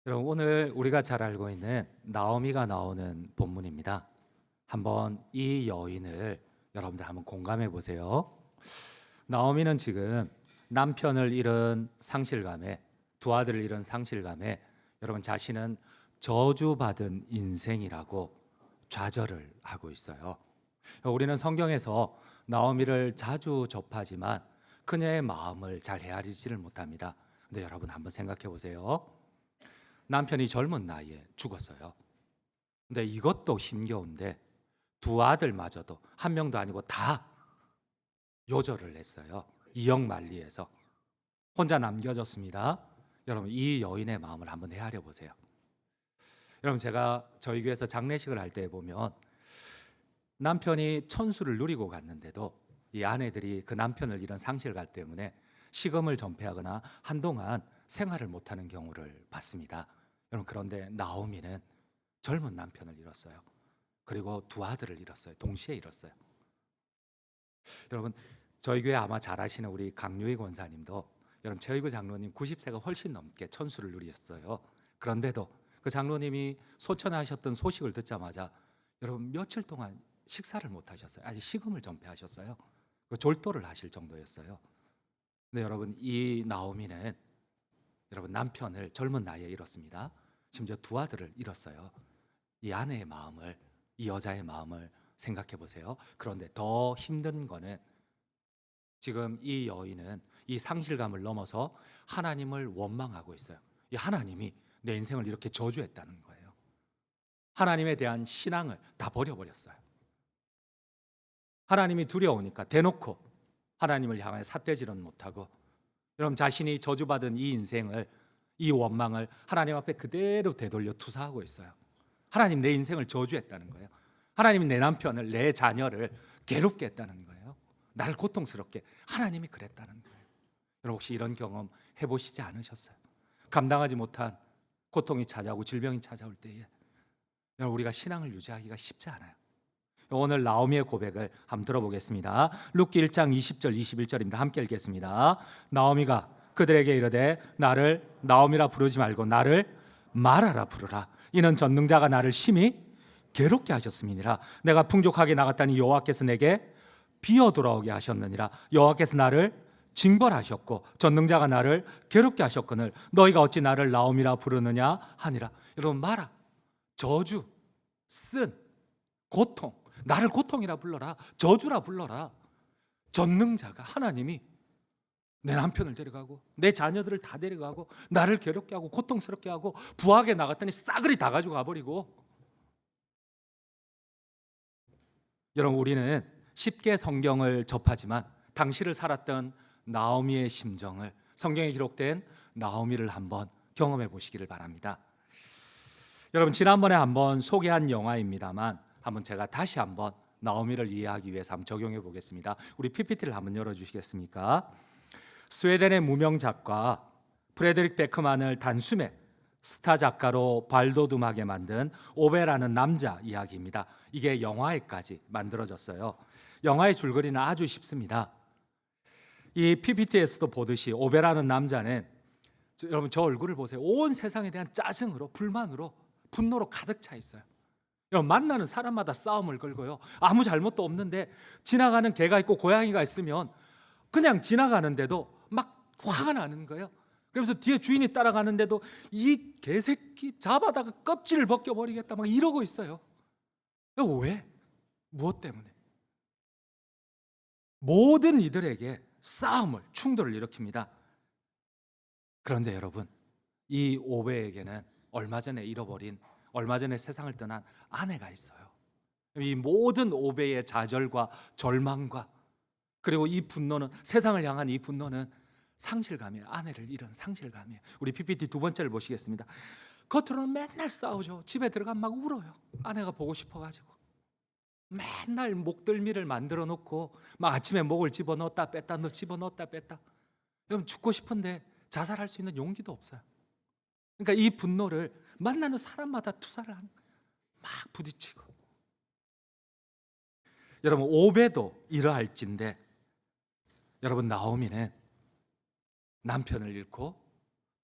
여러분, 오늘 우리가 잘 알고 있는 나오미가 나오는 본문입니다. 한번 이 여인을 여러분들 한번 공감해 보세요. 나오미는 지금 남편을 잃은 상실감에, 두 아들을 잃은 상실감에 여러분 자신은 저주받은 인생이라고 좌절을 하고 있어요. 우리는 성경에서 나오미를 자주 접하지만 그녀의 마음을 잘 헤아리지를 못합니다. 근데 여러분 한번 생각해 보세요. 남편이 젊은 나이에 죽었어요. 근데 이것도 힘겨운데 두 아들마저도 한 명도 아니고 다 요절을 했어요. 이역만리해서 혼자 남겨졌습니다. 여러분, 이 여인의 마음을 한번 헤아려 보세요. 여러분, 제가 저희 교회에서 장례식을 할 때 보면 남편이 천수를 누리고 갔는데도 이 아내들이 그 남편을 잃은 상실감 때문에 식음을 전폐하거나 한동안 생활을 못하는 경우를 봤습니다. 여러분, 그런데 나오미는 젊은 남편을 잃었어요. 그리고 두 아들을 잃었어요. 동시에 잃었어요. 여러분, 저희 교회 아마 잘 아시는 우리 강유희 권사님도 여러분 저희 교 장로님 90세가 훨씬 넘게 천수를 누리셨어요. 그런데도 그 장로님이 소천하셨던 소식을 듣자마자 여러분 며칠 동안 식사를 못 하셨어요. 아직 식음을 전폐하셨어요. 졸도를 하실 정도였어요. 근데 여러분, 이 나오미는 여러분 남편을 젊은 나이에 잃었습니다. 심지어 두 아들을 잃었어요. 이 아내의 마음을, 이 여자의 마음을 생각해 보세요. 그런데 더 힘든 거는 지금 이 여인은 이 상실감을 넘어서 하나님을 원망하고 있어요. 이 하나님이 내 인생을 이렇게 저주했다는 거예요. 하나님에 대한 신앙을 다 버려버렸어요. 하나님이 두려우니까 대놓고 하나님을 향해 삿대질은 못하고 여러분 자신이 저주받은 이 인생을, 이 원망을 하나님 앞에 그대로 되돌려 투사하고 있어요. 하나님, 내 인생을 저주했다는 거예요. 하나님이 내 남편을, 내 자녀를 괴롭게 했다는 거예요. 나를 고통스럽게, 하나님이 그랬다는 거예요. 여러분, 혹시 이런 경험 해보시지 않으셨어요? 감당하지 못한 고통이 찾아오고 질병이 찾아올 때에 여러분, 우리가 신앙을 유지하기가 쉽지 않아요. 오늘 나오미의 고백을 한번 들어보겠습니다. 룻기 1장 20절 21절입니다. 함께 읽겠습니다. 나오미가 그들에게 이르되 나를 나오미라 부르지 말고 나를 마라라 부르라. 이는 전능자가 나를 심히 괴롭게 하셨음이니라. 내가 풍족하게 나갔다니 여호와께서 내게 비어 돌아오게 하셨느니라. 여호와께서 나를 징벌하셨고 전능자가 나를 괴롭게 하셨거늘 너희가 어찌 나를 나오미라 부르느냐 하니라. 여러분, 마라, 저주, 쓴, 고통, 나를 고통이라 불러라, 저주라 불러라. 전능자가 하나님이 내 남편을 데려가고 내 자녀들을 다 데려가고 나를 괴롭게 하고 고통스럽게 하고 부하게 나갔더니 싸그리 다 가지고 가버리고. 여러분, 우리는 쉽게 성경을 접하지만 당시를 살았던 나오미의 심정을, 성경에 기록된 나오미를 한번 경험해 보시기를 바랍니다. 여러분, 지난번에 한번 소개한 영화입니다만 한번 제가 다시 한번 나오미를 이해하기 위해서 한번 적용해 보겠습니다. 우리 PPT를 한번 열어주시겠습니까? 스웨덴의 무명 작가 프레드릭 베크만을 단숨에 스타 작가로 발돋움하게 만든 오베라는 남자 이야기입니다. 이게 영화에까지 만들어졌어요. 영화의 줄거리는 아주 쉽습니다. 이 PPT에서도 보듯이 오베라는 남자는 여러분 저 얼굴을 보세요. 온 세상에 대한 짜증으로, 불만으로, 분노로 가득 차 있어요. 만나는 사람마다 싸움을 걸고요. 아무 잘못도 없는데 지나가는 개가 있고 고양이가 있으면 그냥 지나가는데도 막 화가 나는 거예요. 그래서 뒤에 주인이 따라가는데도 이 개새끼 잡아다가 껍질을 벗겨버리겠다 막 이러고 있어요. 왜? 무엇 때문에? 모든 이들에게 싸움을, 충돌을 일으킵니다. 그런데 여러분, 이 오베에게는 얼마 전에 세상을 떠난 아내가 있어요. 이 모든 오베의 좌절과 절망과 그리고 이 분노는, 세상을 향한 이 분노는 상실감이에요. 아내를 잃은 상실감이에요. 우리 PPT 두 번째를 보시겠습니다. 겉으로는 맨날 싸우죠. 집에 들어가면 막 울어요. 아내가 보고 싶어가지고 맨날 목덜미를 만들어 놓고 막 아침에 목을 집어넣었다 뺐다 집어넣었다 뺐다. 여러분, 죽고 싶은데 자살할 수 있는 용기도 없어요. 그러니까 이 분노를 만나는 사람마다 투사를 하는 거예요. 막 부딪히고. 여러분, 오베도 이러할진데 여러분, 나오미는 남편을 잃고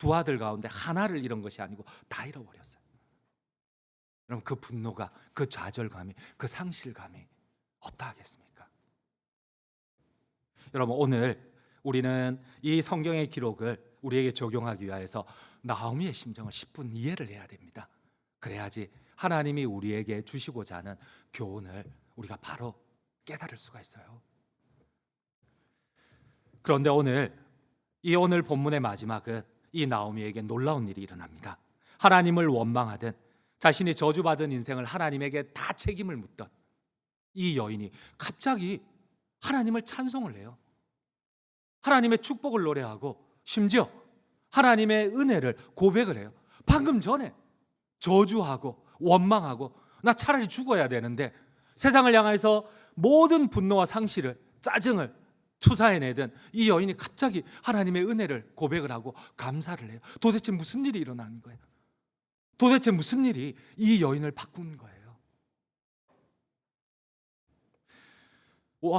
두 아들 가운데 하나를 잃은 것이 아니고 다 잃어버렸어요. 여러분, 그 분노가, 그 좌절감이, 그 상실감이 어떠하겠습니까? 여러분, 오늘 우리는 이 성경의 기록을 우리에게 적용하기 위해서 나오미의 심정을 10분 이해를 해야 됩니다. 그래야지 하나님이 우리에게 주시고자 하는 교훈을 우리가 바로 깨달을 수가 있어요. 그런데 오늘 본문의 마지막은 이 나오미에게 놀라운 일이 일어납니다. 하나님을 원망하던, 자신이 저주받은 인생을 하나님에게 다 책임을 묻던 이 여인이 갑자기 하나님을 찬송을 해요. 하나님의 축복을 노래하고 심지어 하나님의 은혜를 고백을 해요. 방금 전에 저주하고 원망하고 나 차라리 죽어야 되는데 세상을 향해서 모든 분노와 상실을, 짜증을 투사해내던 이 여인이 갑자기 하나님의 은혜를 고백을 하고 감사를 해요. 도대체 무슨 일이 일어나는 거예요? 도대체 무슨 일이 이 여인을 바꾼 거예요?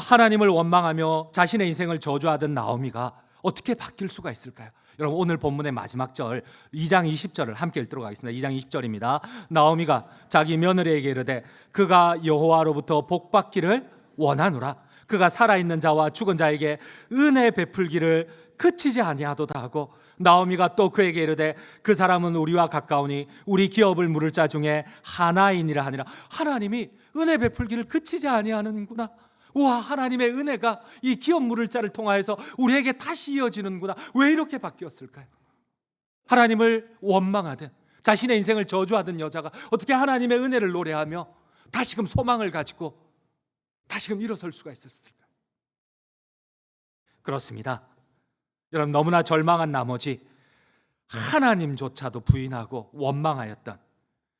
하나님을 원망하며 자신의 인생을 저주하던 나오미가 어떻게 바뀔 수가 있을까요? 여러분, 오늘 본문의 마지막 절 2장 20절을 함께 읽도록 하겠습니다. 2장 20절입니다. 나오미가 자기 며느리에게 이르되 그가 여호와로부터 복받기를 원하노라. 그가 살아있는 자와 죽은 자에게 은혜 베풀기를 그치지 아니하도다 하고, 나오미가 또 그에게 이르되 그 사람은 우리와 가까우니 우리 기업을 물을 자 중에 하나이니라 하니라. 하나님이 은혜 베풀기를 그치지 아니하는구나. 우와, 하나님의 은혜가 이 기업 물을 자를 통하여서 우리에게 다시 이어지는구나. 왜 이렇게 바뀌었을까요? 하나님을 원망하던, 자신의 인생을 저주하던 여자가 어떻게 하나님의 은혜를 노래하며 다시금 소망을 가지고 다시금 일어설 수가 있었을까요? 그렇습니다. 여러분, 너무나 절망한 나머지 하나님조차도 부인하고 원망하였던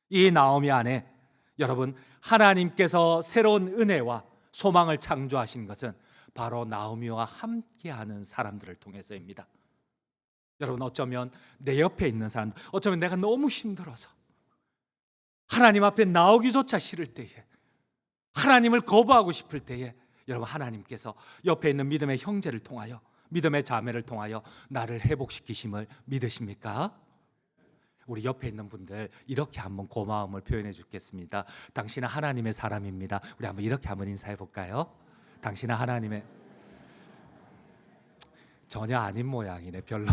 이 나오미 안에, 여러분, 하나님께서 새로운 은혜와 소망을 창조하신 것은 바로 나오미와 함께하는 사람들을 통해서입니다. 여러분, 어쩌면 내 옆에 있는 사람들, 어쩌면 내가 너무 힘들어서 하나님 앞에 나오기조차 싫을 때에, 하나님을 거부하고 싶을 때에, 여러분, 하나님께서 옆에 있는 믿음의 형제를 통하여, 믿음의 자매를 통하여 나를 회복시키심을 믿으십니까? 우리 옆에 있는 분들 이렇게 한번 고마움을 표현해 주겠습니다. 당신은 하나님의 사람입니다. 우리 한번 이렇게 한번 인사해 볼까요? 당신은 하나님의, 전혀 아닌 모양이네, 별로.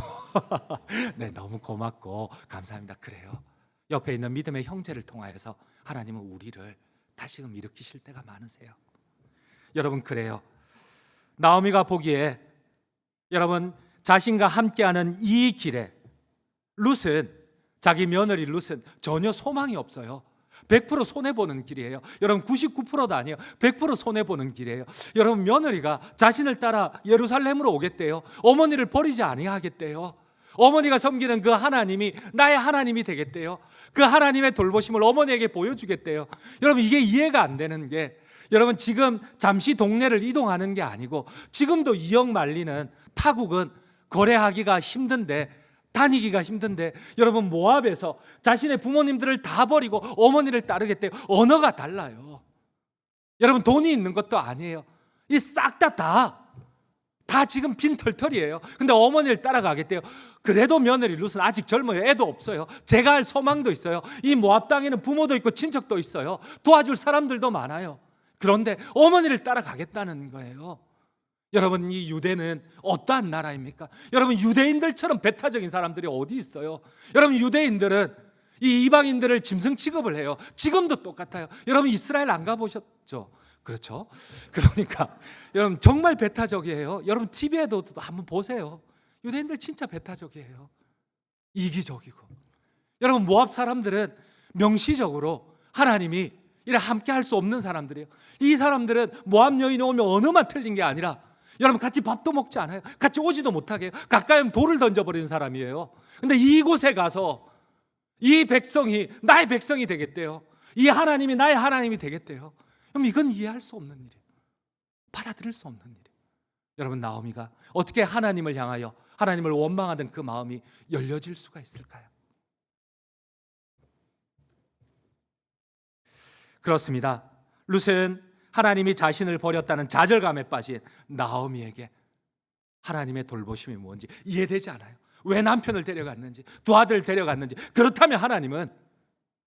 네, 너무 고맙고 감사합니다. 그래요. 옆에 있는 믿음의 형제를 통하여서 하나님은 우리를 다시금 일으키실 때가 많으세요. 여러분, 그래요. 나오미가 보기에, 여러분, 자신과 함께하는 이 길에 룻은, 자기 며느리 룻은 전혀 소망이 없어요. 100% 손해보는 길이에요. 여러분, 99%도 아니에요. 100% 손해보는 길이에요. 여러분, 며느리가 자신을 따라 예루살렘으로 오겠대요. 어머니를 버리지 아니하겠대요. 어머니가 섬기는 그 하나님이 나의 하나님이 되겠대요. 그 하나님의 돌보심을 어머니에게 보여주겠대요. 여러분, 이게 이해가 안 되는 게, 여러분, 지금 잠시 동네를 이동하는 게 아니고 지금도 2억 말리는 타국은 거래하기가 힘든데, 다니기가 힘든데, 여러분, 모압에서 자신의 부모님들을 다 버리고 어머니를 따르겠대요. 언어가 달라요. 여러분, 돈이 있는 것도 아니에요. 이 싹 다 지금 빈털털이에요. 근데 어머니를 따라가겠대요. 그래도 며느리 룻은 아직 젊어요. 애도 없어요. 제가 할 소망도 있어요. 이 모압 땅에는 부모도 있고 친척도 있어요. 도와줄 사람들도 많아요. 그런데 어머니를 따라가겠다는 거예요. 여러분, 이 유대는 어떠한 나라입니까? 여러분, 유대인들처럼 배타적인 사람들이 어디 있어요? 여러분, 유대인들은 이 이방인들을 짐승 취급을 해요. 지금도 똑같아요. 여러분, 이스라엘 안 가보셨죠? 그렇죠? 그러니까 여러분, 정말 배타적이에요. 여러분, TV에도 한번 보세요. 유대인들 진짜 배타적이에요. 이기적이고. 여러분, 모압 사람들은 명시적으로 하나님이 이래 함께 할 수 없는 사람들이에요. 이 사람들은 모압 여인이 오면 언어만 틀린 게 아니라, 여러분, 같이 밥도 먹지 않아요. 같이 오지도 못하게 해요. 가까이 하면 돌을 던져버리는 사람이에요. 근데 이곳에 가서 이 백성이 나의 백성이 되겠대요. 이 하나님이 나의 하나님이 되겠대요. 그럼 이건 이해할 수 없는 일이에요. 받아들일 수 없는 일이에요. 여러분, 나오미가 어떻게 하나님을 향하여, 하나님을 원망하던 그 마음이 열려질 수가 있을까요? 그렇습니다. 룻은 하나님이 자신을 버렸다는 좌절감에 빠진 나오미에게 하나님의 돌보심이 뭔지 이해되지 않아요. 왜 남편을 데려갔는지, 두 아들을 데려갔는지. 그렇다면 하나님은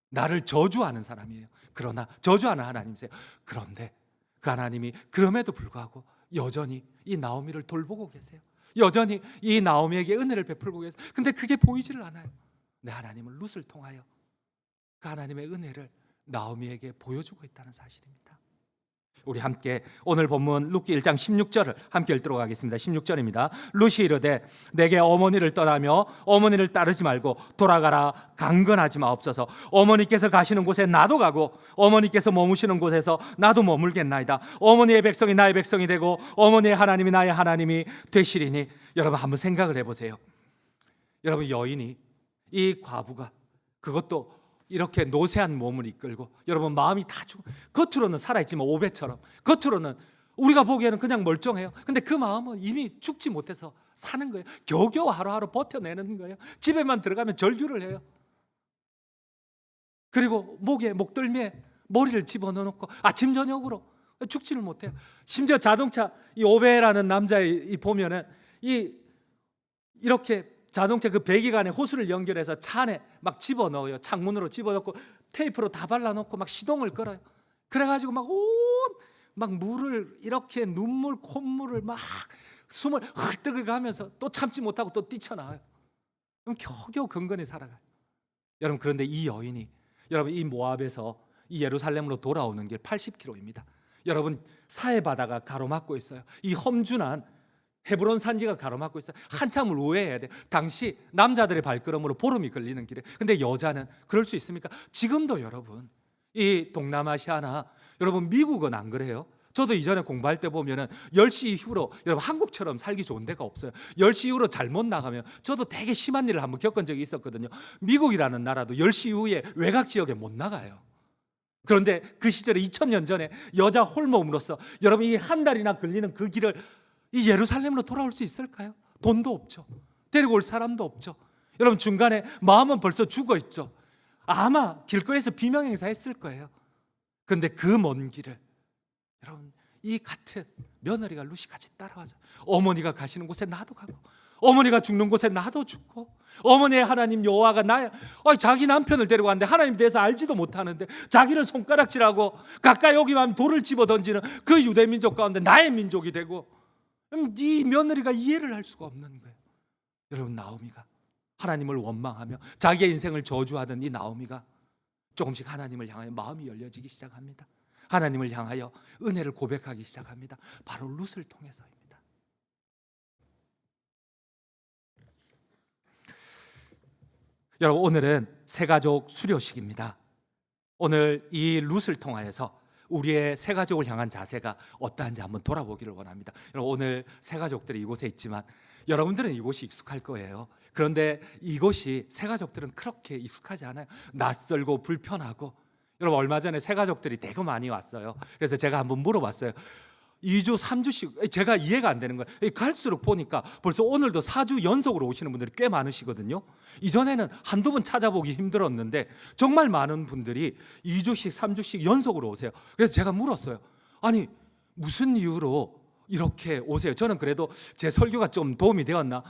나를 저주하는 사람이에요. 그러나 저주하는 하나님이세요. 그런데 그 하나님이 그럼에도 불구하고 여전히 이 나오미를 돌보고 계세요. 여전히 이 나오미에게 은혜를 베풀고 계세요. 근데 그게 보이지를 않아요. 내 하나님은 룻을 통하여 그 하나님의 은혜를 나오미에게 보여주고 있다는 사실입니다. 우리 함께 오늘 본문 룻기 1장 16절을 함께 읽도록 하겠습니다. 16절입니다. 룻이 이르되 내게 어머니를 떠나며 어머니를 따르지 말고 돌아가라 강건하지 마옵소서. 어머니께서 가시는 곳에 나도 가고 어머니께서 머무시는 곳에서 나도 머물겠나이다. 어머니의 백성이 나의 백성이 되고 어머니의 하나님이 나의 하나님이 되시리니. 여러분 한번 생각을 해보세요. 여러분 여인이, 이 과부가, 그것도 이렇게 노쇠한 몸을 이끌고, 여러분 마음이 다 죽어, 겉으로는 살아있지만 오배처럼, 겉으로는 우리가 보기에는 그냥 멀쩡해요. 근데 그 마음은 이미 죽지 못해서 사는 거예요. 겨우겨우 하루하루 버텨내는 거예요. 집에만 들어가면 절규를 해요. 그리고 목에, 목덜미에 머리를 집어넣어놓고 아침 저녁으로 죽지를 못해요. 심지어 자동차, 이 오베라는 남자의 보면은 이렇게 자동차 그 배기관에 호스를 연결해서 차 안에 막 집어넣어요. 창문으로 집어넣고 테이프로 다 발라놓고 막 시동을 걸어요. 그래가지고 막 물을 이렇게 눈물, 콧물을 막 숨을 헐떡을 가면서 또 참지 못하고 또 뛰쳐나와요. 그럼 겨우겨우 근근히 살아가요. 여러분 그런데 이 여인이, 여러분 이 모압에서 이 예루살렘으로 돌아오는 길 80km입니다. 여러분 사해 바다가 가로막고 있어요. 이 험준한 헤브론 산지가 가로막고 있어요. 한참을 우회해야 돼요. 당시 남자들의 발걸음으로 보름이 걸리는 길에. 근데 여자는 그럴 수 있습니까? 지금도 여러분 이 동남아시아나 여러분 미국은 안 그래요? 저도 이전에 공부할 때 보면은 10시 이후로, 여러분 한국처럼 살기 좋은 데가 없어요. 10시 이후로 잘못 나가면, 저도 되게 심한 일을 한번 겪은 적이 있었거든요. 미국이라는 나라도 10시 이후에 외곽 지역에 못 나가요. 그런데 그 시절에 2000년 전에 여자 홀몸으로서 여러분 이 한 달이나 걸리는 그 길을 이 예루살렘으로 돌아올 수 있을까요? 돈도 없죠. 데리고 올 사람도 없죠. 여러분 중간에 마음은 벌써 죽어 있죠. 아마 길거리에서 비명행사 했을 거예요. 그런데 그 먼 길을 여러분 이 같은 며느리가 룻이 같이 따라가죠. 어머니가 가시는 곳에 나도 가고 어머니가 죽는 곳에 나도 죽고, 어머니의 하나님 여호와가 자기 남편을 데리고 왔는데 하나님 대해서 알지도 못하는데 자기를 손가락질하고 가까이 오기만 하면 돌을 집어 던지는 그 유대 민족 가운데 나의 민족이 되고, 이 며느리가 이해를 할 수가 없는 거예요. 여러분 나오미가 하나님을 원망하며 자기의 인생을 저주하던 이 나오미가 조금씩 하나님을 향하여 마음이 열려지기 시작합니다. 하나님을 향하여 은혜를 고백하기 시작합니다. 바로 룻을 통해서입니다. 여러분 오늘은 새가족 수료식입니다. 오늘 이 룻을 통하여서 우리의 새가족을 향한 자세가 어떠한지 한번 돌아보기를 원합니다. 여러분 오늘 새가족들이 이곳에 있지만 여러분들은 이곳이 익숙할 거예요. 그런데 이곳이 새가족들은 그렇게 익숙하지 않아요. 낯설고 불편하고. 여러분 얼마 전에 새가족들이 되게 많이 왔어요. 그래서 제가 한번 물어봤어요. 2주 3주씩 제가 이해가 안 되는 거예요. 갈수록 보니까 벌써 오늘도 4주 연속으로 오시는 분들이 꽤 많으시거든요. 이전에는 한두 번 찾아보기 힘들었는데 정말 많은 분들이 2주씩 3주씩 연속으로 오세요. 그래서 제가 물었어요. 아니 무슨 이유로 이렇게 오세요? 저는 그래도 제 설교가 좀 도움이 되었나?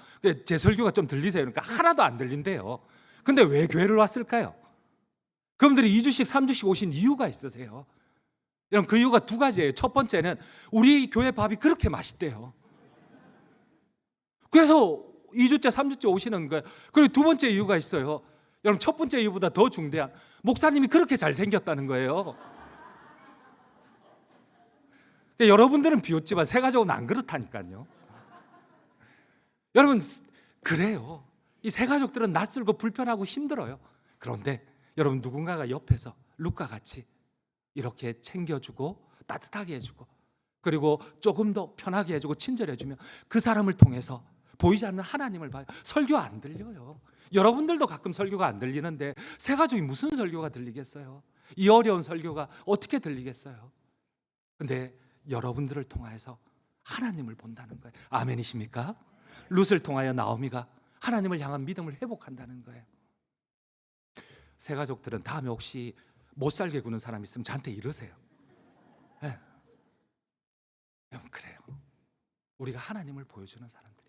제 설교가 좀 들리세요? 그러니까 하나도 안 들린대요. 근데 왜 교회를 왔을까요? 그분들이 2주씩 3주씩 오신 이유가 있으세요. 여러분 그 이유가 두 가지예요. 첫 번째는 우리 교회 밥이 그렇게 맛있대요. 그래서 2주째 3주째 오시는 거예요. 그리고 두 번째 이유가 있어요. 여러분 첫 번째 이유보다 더 중대한, 목사님이 그렇게 잘생겼다는 거예요. 여러분들은 비웃지만 새가족은 안 그렇다니까요. 여러분 그래요. 이 새가족들은 낯설고 불편하고 힘들어요. 그런데 여러분 누군가가 옆에서 룻과 같이 이렇게 챙겨주고 따뜻하게 해주고 그리고 조금 더 편하게 해주고 친절해주면 그 사람을 통해서 보이지 않는 하나님을 봐요. 설교 안 들려요. 여러분들도 가끔 설교가 안 들리는데 새가족이 무슨 설교가 들리겠어요? 이 어려운 설교가 어떻게 들리겠어요? 근데 여러분들을 통하여서 하나님을 본다는 거예요. 아멘이십니까? 룻을 통하여 나오미가 하나님을 향한 믿음을 회복한다는 거예요. 새가족들은 다음에 혹시 못 살게 구는 사람 있으면 저한테 이러세요. 네. 여러분 그래요. 우리가 하나님을 보여주는 사람들이.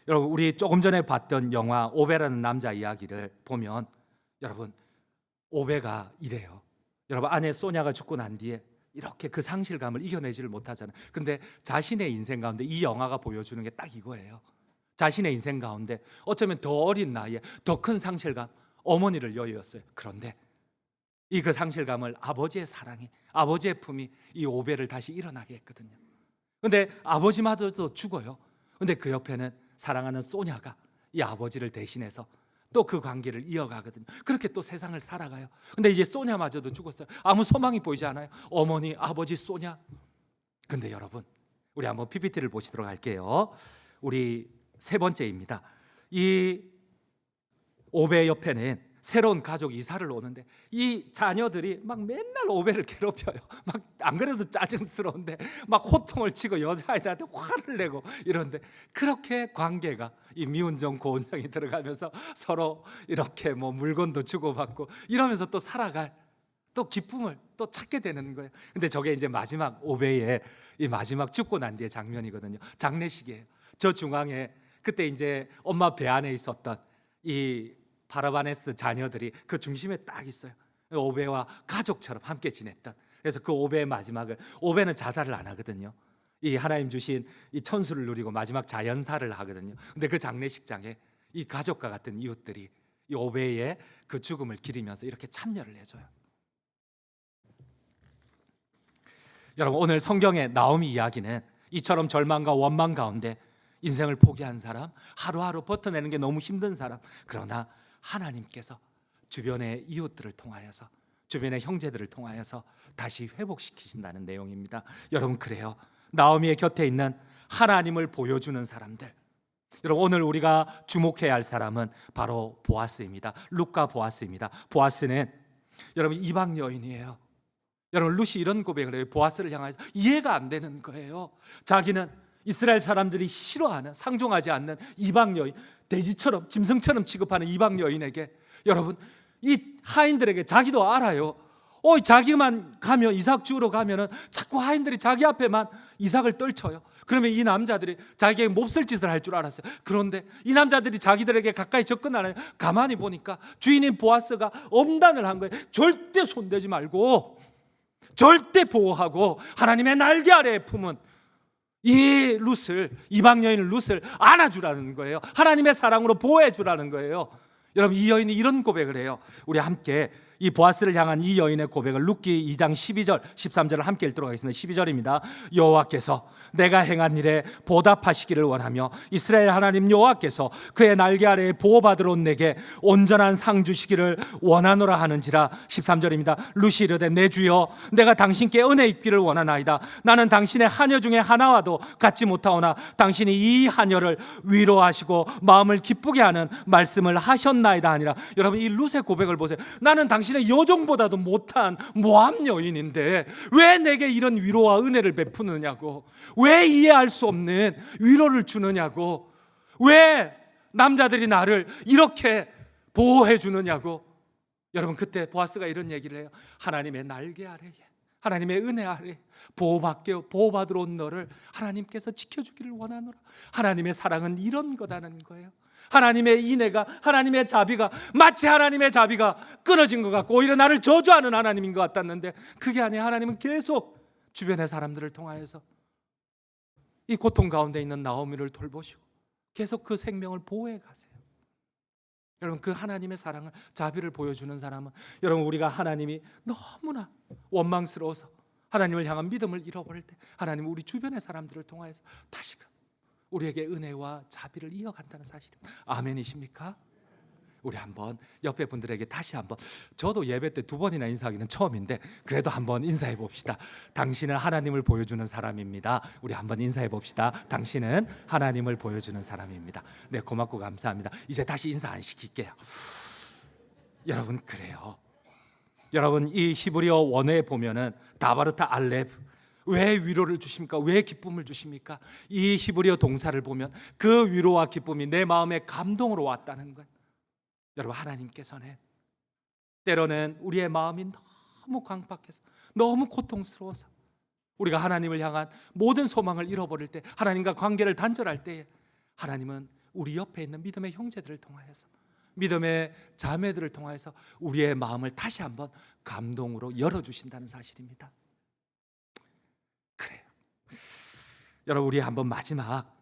여러분, 우리 조금 전에 봤던 영화 오베라는 남자 이야기를 보면 여러분, 오베가 이래요. 여러분, 아내 소냐가 죽고 난 뒤에 이렇게 그 상실감을 이겨내지를 못하잖아요. 근데 자신의 인생 가운데 이 영화가 보여주는 게 딱 이거예요. 자신의 인생 가운데 어쩌면 더 어린 나이에 더 큰 상실감, 어머니를 여유였어요. 그런데 이 그 상실감을 아버지의 사랑이, 아버지의 품이 이 오베를 다시 일어나게 했거든요. 근데 아버지마저도 죽어요. 근데 그 옆에는 사랑하는 소냐가 이 아버지를 대신해서 또 그 관계를 이어가거든요. 그렇게 또 세상을 살아가요. 근데 이제 소냐마저도 죽었어요. 아무 소망이 보이지 않아요. 어머니, 아버지, 소냐. 근데 여러분, 우리 한번 PPT를 보시도록 할게요. 우리 세 번째입니다. 이 오베 옆에는 새로운 가족이 이사를 오는데 이 자녀들이 막 맨날 오베를 괴롭혀요. 막 안 그래도 짜증스러운데 막 호통을 치고 여자아이들한테 화를 내고 이런데, 그렇게 관계가 이 미운정 고운정이 들어가면서 서로 이렇게 뭐 물건도 주고받고 이러면서 또 살아갈 또 기쁨을 또 찾게 되는 거예요. 근데 저게 이제 마지막 오베의 이 마지막 죽고 난 뒤의 장면이거든요. 장례식이에요. 저 중앙에 그때 이제 엄마 배 안에 있었던 이 바라바네스 자녀들이 그 중심에 딱 있어요. 오베와 가족처럼 함께 지냈던. 그래서 그 오베의 마지막을, 오베는 자살을 안 하거든요. 이 하나님 주신 이 천수를 누리고 마지막 자연사를 하거든요. 근데 그 장례식장에 이 가족과 같은 이웃들이 이 오베의 그 죽음을 기리면서 이렇게 참여를 해줘요. 여러분, 오늘 성경의 나오미 이야기는 이처럼 절망과 원망 가운데 인생을 포기한 사람, 하루하루 버텨내는 게 너무 힘든 사람, 그러나 하나님께서 주변의 이웃들을 통하여서, 주변의 형제들을 통하여서 다시 회복시키신다는 내용입니다. 여러분, 그래요. 나오미의 곁에 있는 하나님을 보여주는 사람들, 여러분, 오늘 우리가 주목해야 할 사람은 바로 보아스입니다. 룻과 보아스입니다. 보아스는 여러분 이방 여인이에요. 여러분, 룻이 이런 고백을 해요. 보아스를 향해서 이해가 안 되는 거예요. 자기는 이스라엘 사람들이 싫어하는, 상종하지 않는 이방 여인, 돼지처럼 짐승처럼 취급하는 이방 여인에게, 여러분, 이 하인들에게 자기도 알아요. 자기만 가면, 이삭 주우러 가면은 자꾸 하인들이 자기 앞에만 이삭을 떨쳐요. 그러면 이 남자들이 자기에게 몹쓸 짓을 할 줄 알았어요. 그런데 이 남자들이 자기들에게 가까이 접근하는, 가만히 보니까 주인인 보아스가 엄단을 한 거예요. 절대 손대지 말고, 절대 보호하고 하나님의 날개 아래에 품은 이 룻을, 이방 여인 룻을 안아주라는 거예요. 하나님의 사랑으로 보호해주라는 거예요. 여러분, 이 여인이 이런 고백을 해요. 우리 함께 이 보아스를 향한 이 여인의 고백을 룻기 2장 12절 13절을 함께 읽도록 하겠습니다. 12절입니다. 여호와께서 내가 행한 일에 보답하시기를 원하며 이스라엘 하나님 여호와께서 그의 날개 아래에 보호받으러 온 내게 온전한 상 주시기를 원하노라 하는지라. 13절입니다. 룻이 이르되 내 주여, 내가 당신께 은혜 입기를 원하나이다. 나는 당신의 하녀 중에 하나와도 같지 못하오나 당신이 이 하녀를 위로하시고 마음을 기쁘게 하는 말씀을 하셨나이다 하니라. 여러분, 이 룻의 고백을 보세요. 나는 당신의 여종보다도 못한 모함 여인인데 왜 내게 이런 위로와 은혜를 베푸느냐고, 왜 이해할 수 없는 위로를 주느냐고, 왜 남자들이 나를 이렇게 보호해 주느냐고. 여러분, 그때 보아스가 이런 얘기를 해요. 하나님의 날개 아래에, 하나님의 은혜 아래 보호받으러 온 너를 하나님께서 지켜주기를 원하노라. 하나님의 사랑은 이런 거다는 거예요. 하나님의 인애가, 하나님의 자비가, 마치 하나님의 자비가 끊어진 것 같고 오히려 나를 저주하는 하나님인 것 같았는데, 그게 아니에요. 하나님은 계속 주변의 사람들을 통하여서 이 고통 가운데 있는 나오미를 돌보시고 계속 그 생명을 보호해 가세요. 여러분, 그 하나님의 사랑을, 자비를 보여주는 사람은, 여러분, 우리가 하나님이 너무나 원망스러워서 하나님을 향한 믿음을 잃어버릴 때 하나님은 우리 주변의 사람들을 통하여서 다시금 우리에게 은혜와 자비를 이어간다는 사실입니다. 아멘이십니까? 우리 한번 옆에 분들에게 다시 한번, 저도 예배 때 2번이나 인사하기는 처음인데 그래도 한번 인사해 봅시다. 당신은 하나님을 보여주는 사람입니다. 우리 한번 인사해 봅시다. 당신은 하나님을 보여주는 사람입니다. 네, 고맙고 감사합니다. 이제 다시 인사 안 시킬게요. 여러분, 그래요. 여러분, 이 히브리어 원어에 보면은 다바르타 알레브, 왜 위로를 주십니까? 왜 기쁨을 주십니까? 이 히브리어 동사를 보면 그 위로와 기쁨이 내 마음에 감동으로 왔다는 거예요. 여러분, 하나님께서는 때로는 우리의 마음이 너무 강박해서, 너무 고통스러워서 우리가 하나님을 향한 모든 소망을 잃어버릴 때, 하나님과 관계를 단절할 때에 하나님은 우리 옆에 있는 믿음의 형제들을 통하여서, 믿음의 자매들을 통하여서 우리의 마음을 다시 한번 감동으로 열어주신다는 사실입니다. 그래요. 여러분, 우리 한번 마지막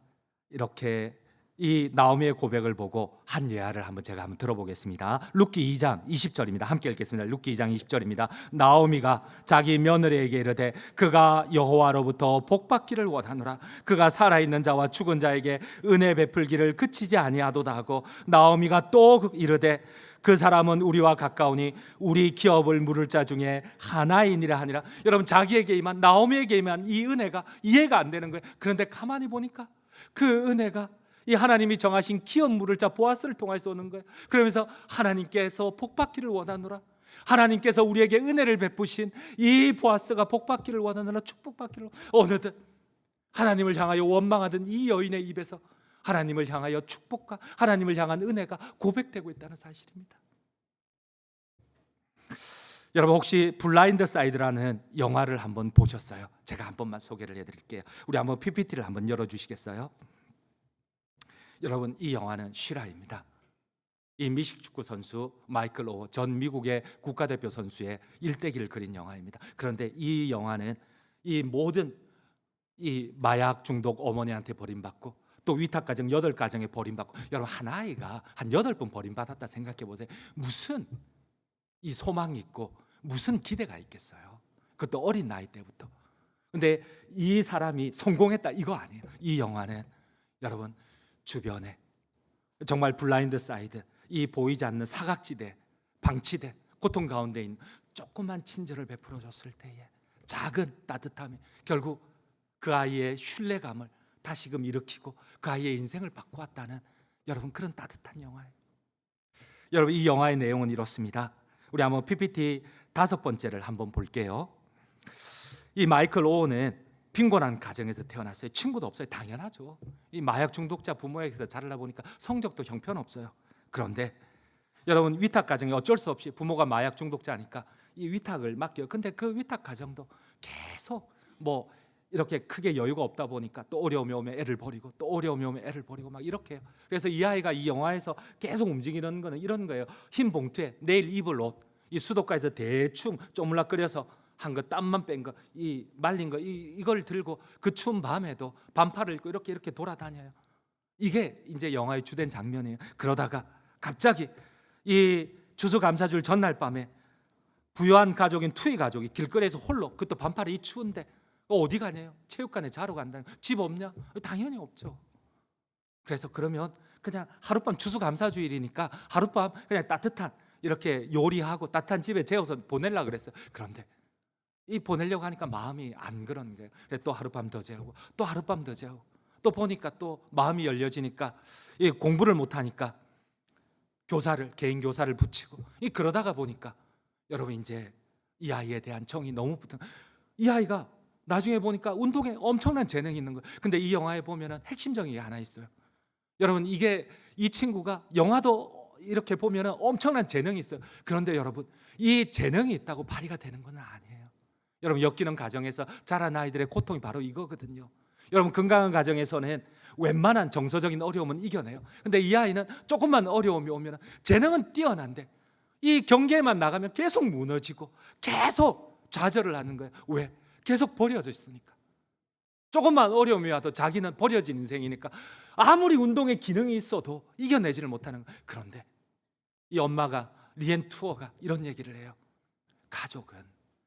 이렇게 이 나오미의 고백을 보고 한 예화를 제가 한번 들어보겠습니다. 룻기 2장 20절입니다. 함께 읽겠습니다. 룻기 2장 20절입니다. 나오미가 자기 며느리에게 이르되 그가 여호와로부터 복받기를 원하노라. 그가 살아있는 자와 죽은 자에게 은혜 베풀기를 그치지 아니하도다 하고, 나오미가 또 이르되 그 사람은 우리와 가까우니 우리 기업을 물을 자 중에 하나이니라 하니라. 여러분, 자기에게 임한, 나오미에게 임한 이 은혜가 이해가 안 되는 거예요. 그런데 가만히 보니까 그 은혜가 이 하나님이 정하신 기업 물을 자 보아스를 통해서 오는 거예요. 그러면서 하나님께서 복받기를 원하노라, 하나님께서 우리에게 은혜를 베푸신 이 보아스가 복받기를 원하노라, 축복받기를, 어느덧 하나님을 향하여 원망하던 이 여인의 입에서 하나님을 향하여 축복과 하나님을 향한 은혜가 고백되고 있다는 사실입니다. 여러분, 혹시 블라인드 사이드라는 영화를 한번 보셨어요? 제가 한 번만 소개를 해드릴게요. 우리 한번 PPT를 한번 열어주시겠어요? 여러분, 이 영화는 실화입니다. 이 미식축구 선수 마이클 오워, 전 미국의 국가대표 선수의 일대기를 그린 영화입니다. 그런데 이 영화는 이 모든 이 마약 중독 어머니한테 버림받고, 또 위탁가정 8가정에 버림받고, 여러분, 한 아이가 한 8번 버림받았다 생각해 보세요. 무슨 이 소망이 있고 무슨 기대가 있겠어요? 그것도 어린 나이 때부터. 근데 이 사람이 성공했다 이거 아니에요. 이 영화는 여러분, 주변에 정말 블라인드 사이드, 이 보이지 않는 사각지대, 방치된 고통 가운데 있는 조그만 친절을 베풀어 줬을 때에 작은 따뜻함이 결국 그 아이의 신뢰감을 다시금 일으키고 그 아이의 인생을 바꾸었다는, 여러분, 그런 따뜻한 영화예요. 여러분, 이 영화의 내용은 이렇습니다. 우리 한번 PPT 5번째를 한번 볼게요. 이 마이클 오어는 빈곤한 가정에서 태어났어요. 친구도 없어요. 당연하죠. 이 마약 중독자 부모에게서 자라다 보니까 성적도 형편없어요. 그런데 여러분, 위탁 가정에 어쩔 수 없이 부모가 마약 중독자니까 이 위탁을 맡겨요. 근데 그 위탁 가정도 계속 뭐 이렇게 크게 여유가 없다 보니까 또 어려움이 오면 애를 버리고, 또 어려움이 오면 애를 버리고 막 이렇게 해요. 그래서 이 아이가 이 영화에서 계속 움직이는 거는 이런 거예요. 흰 봉투에 내일 입을 옷, 이 수도가에서 대충 쪼물락거려서 한 거, 땀만 뺀 거, 이 말린 거, 이걸 들고 그 추운 밤에도 반팔을 입고 이렇게 돌아다녀요. 이게 이제 영화의 주된 장면이에요. 그러다가 갑자기 이 추수감사절 전날 밤에 부유한 가족인 투이 가족이 길거리에서 홀로, 그것도 반팔에 이 추운데 어디 가냐요? 체육관에 자러 간다는 거예요. 집 없냐? 당연히 없죠. 그래서 그러면 그냥 하룻밤, 추수감사주일이니까 하룻밤 그냥 따뜻한 이렇게 요리하고 따뜻한 집에 재워서 보내려고 그랬어요. 그런데 이 보내려고 하니까 마음이 안 그런 거예요. 그래서 또 하룻밤 더 재우고, 또 하룻밤 더 재우고, 또 보니까 또 마음이 열려지니까 이 공부를 못하니까 개인 교사를 붙이고, 그러다가 보니까 여러분, 이제 이 아이에 대한 정이 너무 붙은, 이 아이가 나중에 보니까 운동에 엄청난 재능이 있는 거예요. 근데 이 영화에 보면은 핵심적인 게 하나 있어요. 여러분, 이게 이 친구가 영화도 이렇게 보면은 엄청난 재능이 있어요. 그런데 여러분, 이 재능이 있다고 발휘가 되는 건 아니에요. 여러분, 엮이는 가정에서 자란 아이들의 고통이 바로 이거거든요. 여러분, 건강한 가정에서는 웬만한 정서적인 어려움은 이겨내요. 근데 이 아이는 조금만 어려움이 오면 재능은 뛰어난데 이 경계에만 나가면 계속 무너지고 계속 좌절을 하는 거예요. 왜? 계속 버려져 있으니까. 조금만 어려움이 와도 자기는 버려진 인생이니까 아무리 운동의 기능이 있어도 이겨내지를 못하는 거예요. 그런데 이 엄마가, 리엔 투어가 이런 얘기를 해요. 가족은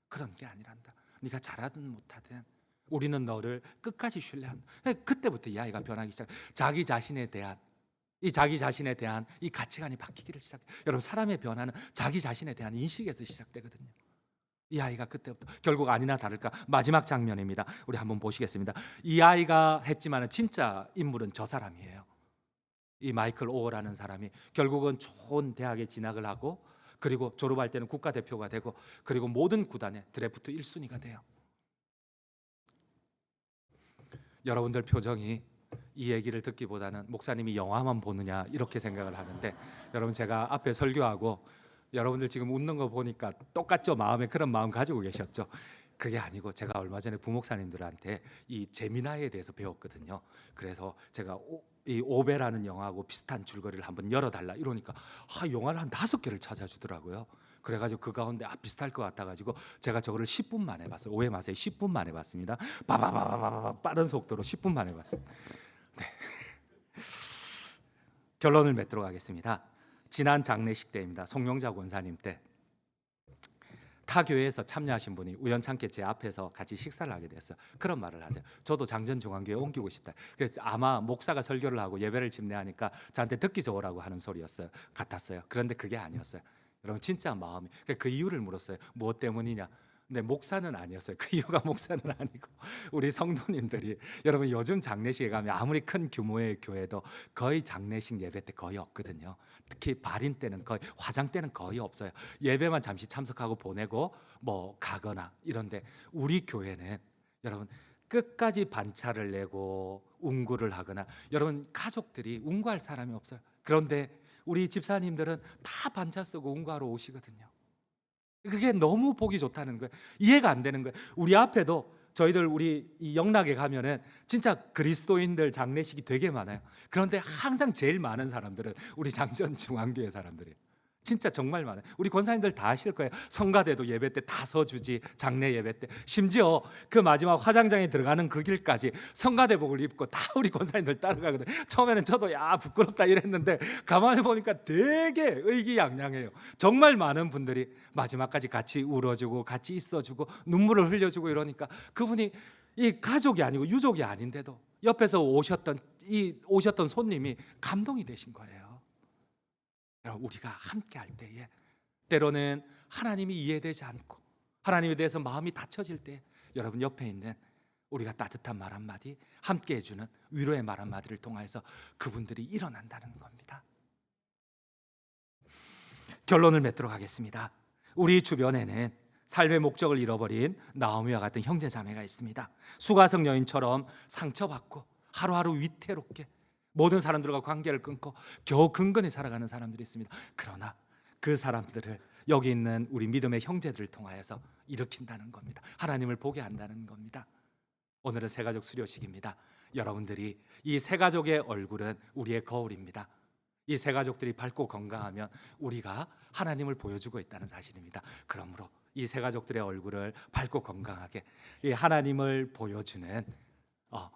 그런 게 아니란다. 네가 잘하든 못하든 우리는 너를 끝까지 신뢰한다. 그때부터 이 아이가 변하기 시작해요. 자기 자신에 대한 이 가치관이 바뀌기를 시작해요. 여러분, 사람의 변화는 자기 자신에 대한 인식에서 시작되거든요. 이 아이가 그때부터 결국 아니나 다를까 마지막 장면입니다. 우리 한번 보시겠습니다. 이 아이가 했지만 진짜 인물은 저 사람이에요. 이 마이클 오어라는 사람이 결국은 좋은 대학에 진학을 하고, 그리고 졸업할 때는 국가대표가 되고, 그리고 모든 구단의 드래프트 1순위가 돼요. 여러분들 표정이 이 얘기를 듣기보다는 목사님이 영화만 보느냐 이렇게 생각을 하는데, 여러분, 제가 앞에 설교하고 여러분들 지금 웃는 거 보니까 똑같죠? 마음에 그런 마음 가지고 계셨죠? 그게 아니고 제가 얼마 전에 부목사님들한테 이 제미나이에 대해서 배웠거든요. 그래서 제가 이 오베라는 영화하고 비슷한 줄거리를 한번 열어달라 이러니까 영화를 한 5개를 찾아주더라고요. 그래가지고 그 가운데 비슷할 것 같아가지고 제가 저거를 10분 만에 봤어요. 오해 마세요. 10분 만에 봤습니다. 바바바바바 빠른 속도로 10분 만에 봤습니다. 네. 결론을 맺도록 하겠습니다. 지난 장례식 때입니다. 송영자 권사님 때 타 교회에서 참여하신 분이 우연찮게 제 앞에서 같이 식사를 하게 됐어요. 그런 말을 하세요. 저도 장전중앙교회 옮기고 싶다. 그래서 아마 목사가 설교를 하고 예배를 집례하니까 저한테 듣기 좋으라고 하는 소리였어요. 같았어요. 그런데 그게 아니었어요. 여러분 진짜 마음이 그 이유를 물었어요. 무엇 때문이냐? 근데 목사는 아니었어요. 그 이유가 목사는 아니고 우리 성도님들이 여러분 요즘 장례식에 가면 아무리 큰 규모의 교회도 거의 장례식 예배 때 거의 없거든요. 특히 발인 때는 거의 화장 때는 거의 없어요. 예배만 잠시 참석하고 보내고 뭐 가거나 이런데 우리 교회는 여러분 끝까지 반차를 내고 운구를 하거나 여러분 가족들이 운구할 사람이 없어요. 그런데 우리 집사님들은 다 반차 쓰고 운구하러 오시거든요. 그게 너무 보기 좋다는 거예요. 이해가 안 되는 거예요. 우리 앞에도 저희들 우리 이 영락에 가면은 진짜 그리스도인들 장례식이 되게 많아요. 그런데 항상 제일 많은 사람들은 우리 장전 중앙교회 사람들이에요. 진짜 정말 많아요. 우리 권사님들 다 아실 거예요. 성가대도 예배 때 다 서주지, 장례 예배 때 심지어 그 마지막 화장장에 들어가는 그 길까지 성가대복을 입고 다 우리 권사님들 따라가거든요. 처음에는 저도 부끄럽다 이랬는데 가만히 보니까 되게 의기양양해요. 정말 많은 분들이 마지막까지 같이 울어주고 같이 있어주고 눈물을 흘려주고 이러니까 그분이 이 가족이 아니고 유족이 아닌데도 옆에서 오셨던 손님이 감동이 되신 거예요. 우리가 함께 할 때에 때로는 하나님이 이해되지 않고 하나님에 대해서 마음이 닫혀질 때 여러분 옆에 있는 우리가 따뜻한 말 한마디 함께 해주는 위로의 말 한마디를 통해서 그분들이 일어난다는 겁니다. 결론을 맺도록 하겠습니다. 우리 주변에는 삶의 목적을 잃어버린 나오미와 같은 형제자매가 있습니다. 수가성 여인처럼 상처받고 하루하루 위태롭게 모든 사람들과 관계를 끊고 겨우 근근히 살아가는 사람들이 있습니다. 그러나 그 사람들을 여기 있는 우리 믿음의 형제들을 통하여서 일으킨다는 겁니다. 하나님을 보게 한다는 겁니다. 오늘은 새가족 수료식입니다. 여러분들이 이 새가족의 얼굴은 우리의 거울입니다. 이 새가족들이 밝고 건강하면 우리가 하나님을 보여주고 있다는 사실입니다. 그러므로 이 새가족들의 얼굴을 밝고 건강하게 이 하나님을 보여주는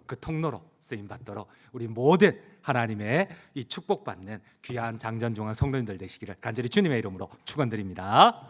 그 통로로 쓰임받도록 우리 모든 하나님의 이 축복받는 귀한 장전중앙 성도님들 되시기를 간절히 주님의 이름으로 축원드립니다.